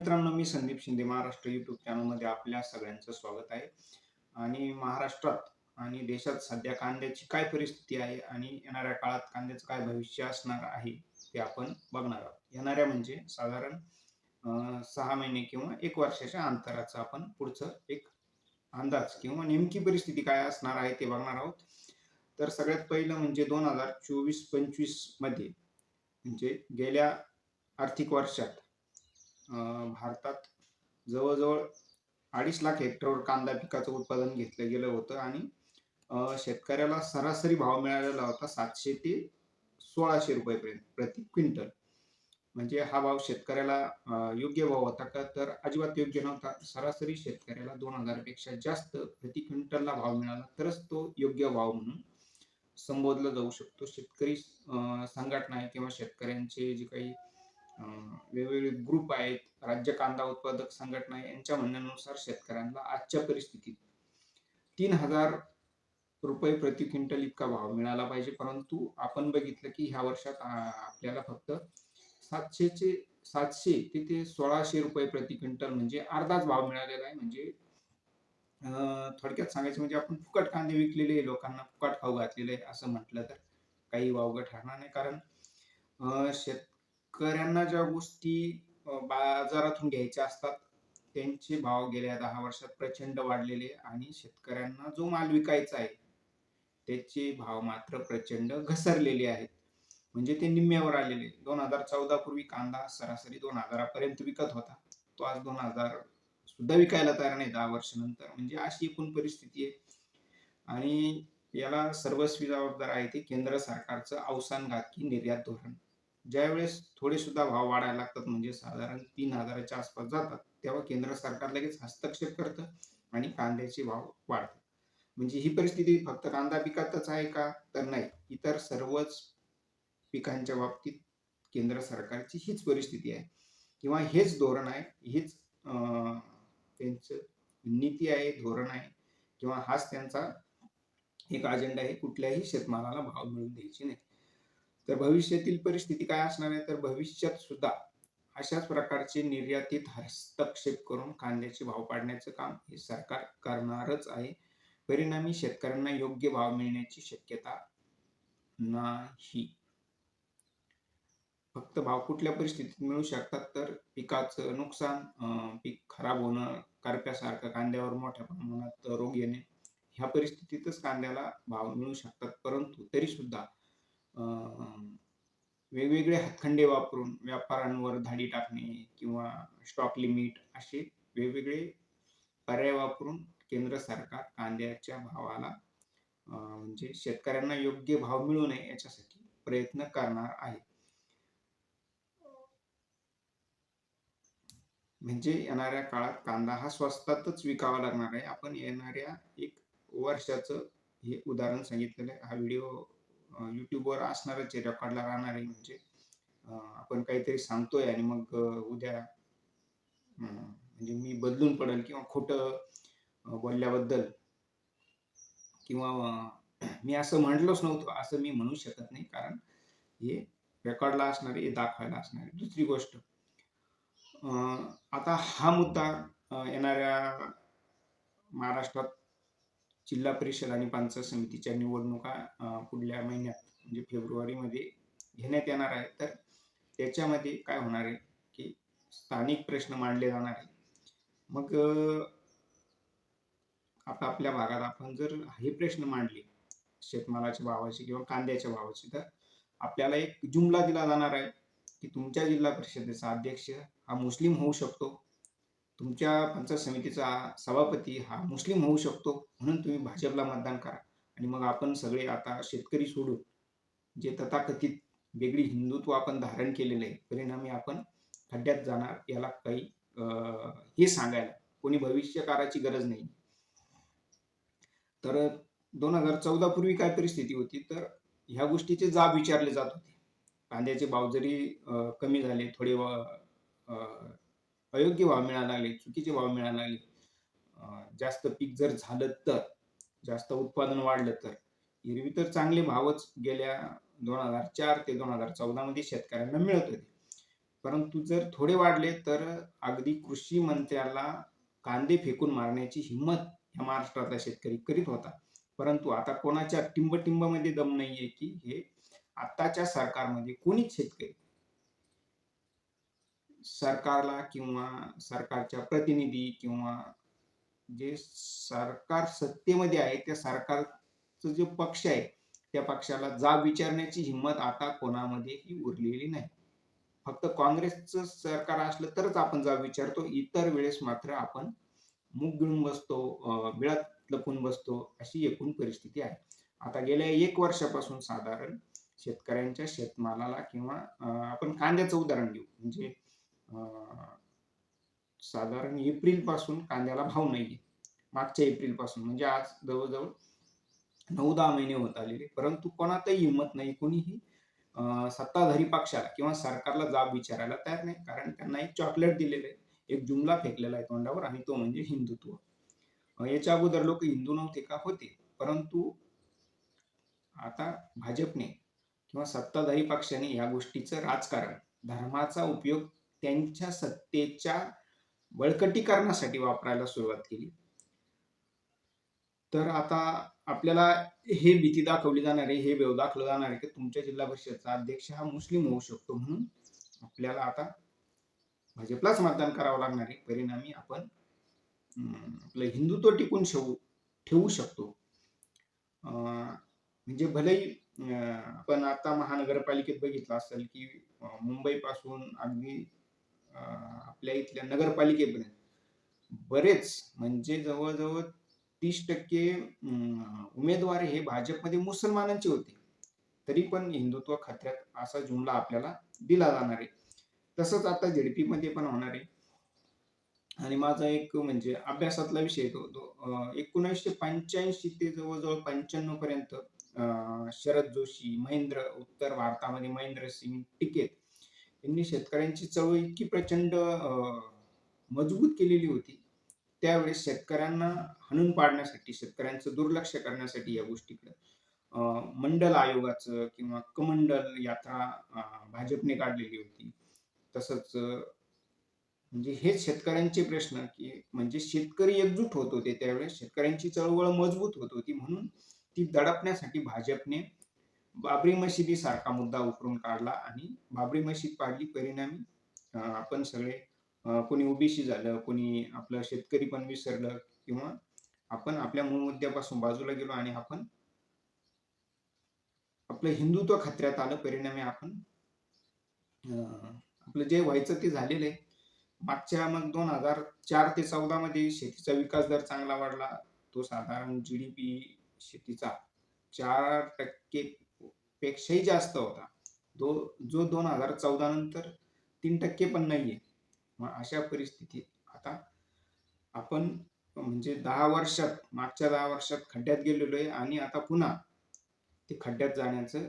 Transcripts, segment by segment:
मित्रांनो, मी संदीप शिंदे महाराष्ट्र यूट्यूब चॅनलमध्ये आपल्या सगळ्यांचं स्वागत आहे. आणि महाराष्ट्रात आणि देशात सध्या कांद्याची काय परिस्थिती आहे आणि येणाऱ्या काळात कांद्याचं काय भविष्य असणार आहे ते आपण बघणार आहोत. येणाऱ्या म्हणजे साधारण 6 महिने किंवा 1 वर्षाच्या अंतराचा आपण पुढचं एक अंदाज किंवा नेमकी परिस्थिती काय असणार आहे ते बघणार आहोत. तर सगळ्यात पहिलं म्हणजे 2024-25 मध्ये म्हणजे गेल्या आर्थिक वर्षात भारतात जवळ-जवळ 2.5 लाख हेक्टरवर कांदा पिकाचं उत्पादन घेतलं गेलं होतं आणि शेतकऱ्याला सरासरी भाव मिळालेला होता 700 ते 1600 रुपये प्रति क्विंटल. म्हणजे हा भाव शेतकऱ्याला योग्य भाव होता का? तर अजिबात योग्य नव्हता. सरासरी शेतकऱ्याला 2000 पेक्षा जास्त प्रति क्विंटलला भाव मिळाला तरच तो योग्य भाव म्हणून संबोधला जाऊ शकतो. शेतकरी संघटना आहे किंवा शेतकऱ्यांचे जे काही वेगवेगळे ग्रुप आहेत, राज्य कांदा उत्पादक संघटना आहे, यांच्या म्हणण्यानुसार शेतकऱ्यांना आजच्या परिस्थितीत 3000 रुपये प्रति क्विंटल इतका भाव मिळाला पाहिजे. परंतु आपण बघितलं की ह्या वर्षात आपल्याला फक्त 700 ते 1600 रुपये प्रति क्विंटल म्हणजे अर्धाच भाव मिळालेला आहे. म्हणजे थोडक्यात सांगायचं म्हणजे आपण फुकट कांदे विकलेले आहे, लोकांना फुकट खाऊ घातलेले आहे असं म्हटलं तर काही वावगं ठरणार नाही. कारण शेतकऱ्यांना ज्या गोष्टी बाजारातून घ्यायच्या असतात, त्यांचे भाव गेल्या 10 वर्षात प्रचंड वाढलेले आणि शेतकऱ्यांना जो माल विकायचा आहे, त्याचे भाव मात्र प्रचंड घसरलेले आहेत. म्हणजे ते निम्म्यावर आलेले. 2014 पूर्वी कांदा सरासरी 2000 पर्यंत विकत होता. तो आज 2000 सुद्धा विकायला तयार नाही 10 वर्षानंतर. म्हणजे अशी एकूण परिस्थिती आहे. आणि याला सर्वस्वी जबाबदार आहे ते केंद्र सरकारचं अवसानघातकी निर्यात धोरण. ज्यावेळेस थोडे सुद्धा भाव वाढायला लागतात म्हणजे साधारण 3000च्या आसपास जातात, तेव्हा केंद्र सरकार लगेच हस्तक्षेप करतं आणि कांद्याचे भाव वाढतात. म्हणजे ही परिस्थिती फक्त कांदा पिकातच आहे का? तर नाही. इतर सर्वच पिकांच्या बाबतीत केंद्र सरकारची हीच परिस्थिती आहे किंवा हेच धोरण आहे, हीच त्यांचं नीती आहे, धोरण आहे किंवा हाच त्यांचा एक अजेंडा आहे. कुठल्याही शेतमालाला भाव मिळू द्यायचे नाही. तर भविष्यातील परिस्थिती काय असणार आहे? तर भविष्यात सुद्धा अशाच प्रकारचे निर्यातीत हस्तक्षेप करून कांद्याचे भाव पाडण्याचं काम हे सरकार करणारच आहे. परिणामी शेतकऱ्यांना योग्य भाव मिळण्याची शक्यता नाही. फक्त भाव कुठल्या परिस्थितीत मिळू शकतात? तर पिकाचं नुकसान, पीक खराब होणं, करप्यासारखं कांद्यावर मोठ्या प्रमाणात रोग येणे, ह्या परिस्थितीतच कांद्याला भाव मिळू शकतात. परंतु तरी सुद्धा वेगवेगळे हातखंडे वापरून व्यापाऱ्यांवर धाडी टाकणे किंवा स्टॉक लिमिट असे वेगवेगळे पर्याय वापरून केंद्र सरकार कांद्याच्या भावाला म्हणजे शेतकऱ्यांना योग्य भाव मिळू नये याच्यासाठी प्रयत्न करणार आहे. म्हणजे येणाऱ्या काळात कांदा हा स्वस्तातच विकावा लागणार आहे. आपण येणाऱ्या 1 वर्षाचं हे उदाहरण सांगितलेलं आहे. हा व्हिडिओ YouTubeवर असणारच आहे, रेकॉर्डला राहणार आहे. म्हणजे आपण काहीतरी सांगतोय आणि मग उद्या म्हणजे मी बदलून पडेल किंवा खोटं बोलल्याबद्दल किंवा मी असं म्हटलोच नव्हतं असं मी म्हणू शकत नाही. कारण हे रेकॉर्डला असणार आहे, हे दाखवायला असणार आहे. दुसरी गोष्ट, आता हा मुद्दा येणाऱ्या महाराष्ट्रात जिल्हा परिषद आणि पंचायत समितीच्या निवडणुका पुढल्या महिन्यात म्हणजे फेब्रुवारीमध्ये घेण्यात येणार आहे. तर त्याच्यामध्ये काय होणार आहे की स्थानिक प्रश्न मांडले जाणार आहे. मग आता आपल्या भागात आपण जर हे प्रश्न मांडले शेतमालाच्या भावाचे किंवा कांद्याच्या भावाचे, तर आपल्याला एक जुमला दिला जाणार आहे की तुमच्या जिल्हा परिषदेचा अध्यक्ष हा मुस्लिम होऊ शकतो, तुमच्या पंचायत समितीचा सभापती हा मुस्लिम होऊ शकतो, म्हणून तुम्ही भाजपला मतदान करा. आणि मग आपण सगळे आता शेतकरी सोडून जे तथाकथित वेगळी हिंदुत्व आपण धारण केलेलं आहे, परिणामी आपण खड्ड्यात जाणार. याला काही हे सांगायला कोणी भविष्यकाराची गरज नाही. तर 2014 पूर्वी काय परिस्थिती होती? तर ह्या गोष्टीचे जाब विचारले जात होते. कांद्याचे भाव जरी कमी झाले, थोडे अयोग्य भाव मिळायला लागले, चुकीचे भाव मिळायला लागले, जास्त पीक जर झालं तर, जास्त उत्पादन वाढलं तर, एरवी तर चांगले भावच गेल्या 2004 ते 2014 मध्ये शेतकऱ्यांना मिळत होते. परंतु जर थोडे वाढले तर अगदी कृषी मंत्र्याला कांदे फेकून मारण्याची हिंमत या महाराष्ट्रातला शेतकरी करीत होता. परंतु आता कोणाच्या टिंब-टिंबामध्ये दम नाहीये, की हे आत्ताच्या सरकारमध्ये कोणीच शेतकरी सरकारला किंवा सरकारच्या प्रतिनिधी किंवा जे सरकार सत्तेमध्ये आहे, त्या सरकारचा जो पक्ष आहे, त्या पक्षाला जाब विचारण्याची हिंमत आता कोणामध्येही उरलेली नाही. फक्त काँग्रेसचं सरकार असलं तरच आपण जाब विचारतो. इतर वेळेस मात्र आपण मूग गिळून बसतो, बिळात लपून बसतो, अशी एकूण परिस्थिती आहे. आता गेल्या 1 वर्षापासून साधारण शेतकऱ्यांच्या शेतमालाला किंवा आपण कांद्याचं उदाहरण घेऊ. म्हणजे अ, साधारण एप्रिलपासून कांद्याला भाव नाहीये. मागच्या एप्रिलपासून म्हणजे आज जवळ-जवळ 9-10 महिने होत आलेले. परंतु कोणातही हिंमत नाही. कोणीही सत्ताधारी पक्षाला किंवा सरकारला जाब विचारायला तयार नाही. कारण त्यांना एक चॉकलेट दिलेलं आहे. एक जुमला फेकलेला आहे तोंडावर आणि तो म्हणजे हिंदुत्व. याच्या अगोदर लोक हिंदू नव्हते का? होते. परंतु आता भाजपने किंवा सत्ताधारी पक्षाने या गोष्टीचं राजकारण, धर्माचा उपयोग त्यांच्या सत्तेच्या बळकटीकरणासाठी वापरायला सुरुवात केली. तर आता आपल्याला हे भीती दाखवली जाणार आहे, हे भेव दाखवलं जाणार आहे, की तुमच्या जिल्हा परिषदचा अध्यक्ष हा मुस्लिम होऊ शकतो. म्हणून आपल्याला आता भाजपलाच मतदान करावं लागणार आहे. परिणामी आपण आपलं हिंदुत्व टिकून ठेवू शकतो. म्हणजे भलेही आपण आता महानगरपालिकेत बघितलं असेल, की मुंबईपासून अगदी आपल्या इथल्या नगरपालिकेपर्यंत बरेच म्हणजे जवळ-जवळ 30% उमेदवार हे भाजपमध्ये मुसलमानांचे होते. तरी पण हिंदुत्व खतऱ्यात असा जुमला आपल्याला दिला जाणार आहे. तसंच आता झेडपीमध्ये पण होणार आहे. आणि माझा एक म्हणजे अभ्यासातला विषय तो तो 1985 ते जवळ-जवळ 95 पर्यंत शरद जोशी, उत्तर भारतामध्ये महेंद्रसिंग टिकेत यांनी शेतकऱ्यांची चळवळ इतकी प्रचंड मजबूत केलेली होती. त्यावेळेस शेतकऱ्यांना हाणून पाडण्यासाठी, शेतकऱ्यांचं दुर्लक्ष करण्यासाठी या गोष्टीकडे मंडल आयोगाचं किंवा कमंडल यात्रा भाजपने काढलेली होती. तसंच म्हणजे हेच शेतकऱ्यांचे प्रश्न, की म्हणजे शेतकरी एकजूट होत होते त्यावेळेस. शेतकऱ्यांची चळवळ मजबूत होत होती. म्हणून ती दडपण्यासाठी भाजपने बाबरी मशिदीसारखा मुद्दा उकरून काढला आणि बाबरी मशीद पाडली. परिणामी आपण सगळे कोणी ओबीसी झालं, कोणी आपलं शेतकरी पण विसरलं किंवा आपण आपल्या मूळ मुद्द्यापासून बाजूला गेलो आणि आपण आपलं हिंदुत्व खतऱ्यात आलं. परिणामी आपण आपलं जे व्हायचं ते झालेलं आहे. मागच्या मग 2004 ते 14 मध्ये शेतीचा विकास दर चांगला वाढला. तो साधारण जीडीपी शेतीचा 4% पेक्षाही जास्त होता. जो 2014 नंतर 3% पण नाहीये. मग अशा परिस्थितीत आता आपण म्हणजे 10 वर्षात मागच्या 10 वर्षात खड्ड्यात गेलेलो आहे आणि आता पुन्हा ते खड्ड्यात जाण्याचं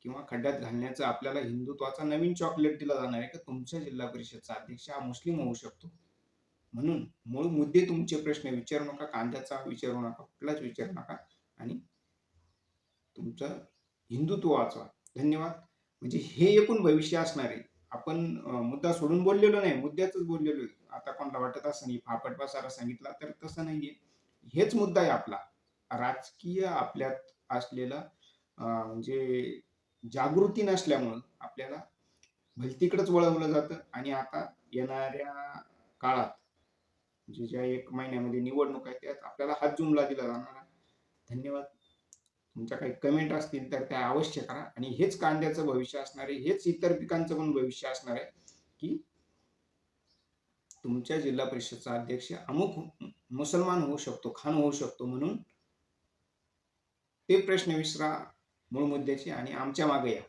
किंवा खड्ड्यात घालण्याचं आपल्याला हिंदुत्वाचा नवीन चॉकलेट दिला जाणार आहे, की तुमच्या जिल्हा परिषदचा अध्यक्ष हा मुस्लिम होऊ शकतो. म्हणून मूळ मुद्दे तुमचे प्रश्न विचारू नका, कांद्याचा विचारू नका, कुठलाच विचारू नका आणि तुमचं हिंदुत्व वाचवा. धन्यवाद. म्हणजे हे एकूण भविष्य असणार आहे. आपण मुद्दा सोडून बोललेलो नाही, मुद्द्यातच बोललेलो आहे. आता कोणाला वाटत असं नाही, फापट पसारा सांगितला तर तसं नाहीये. हेच मुद्दा आहे आपला. राजकीय आपल्यात असलेला म्हणजे जागृती नसल्यामुळं आपल्याला भलतीकडेच वळवलं जातं आणि आता येणाऱ्या काळात म्हणजे ज्या 1 महिन्यामध्ये निवडणूक आहे त्यात आपल्याला हाच जुमला दिला जाणार आहे. धन्यवाद. तुमच्या काही कमेंट असतील तर त्या अवश्य करा आणि हेच कांद्याचं भविष्य असणार आहे, हेच इतर पिकांचं पण भविष्य असणार आहे, की तुमच्या जिल्हा परिषदचा अध्यक्ष अमुक मुसलमान होऊ शकतो, खान होऊ शकतो म्हणून ते प्रश्न विसरा मूळ मुद्द्याचे आणि आमच्या मागे या.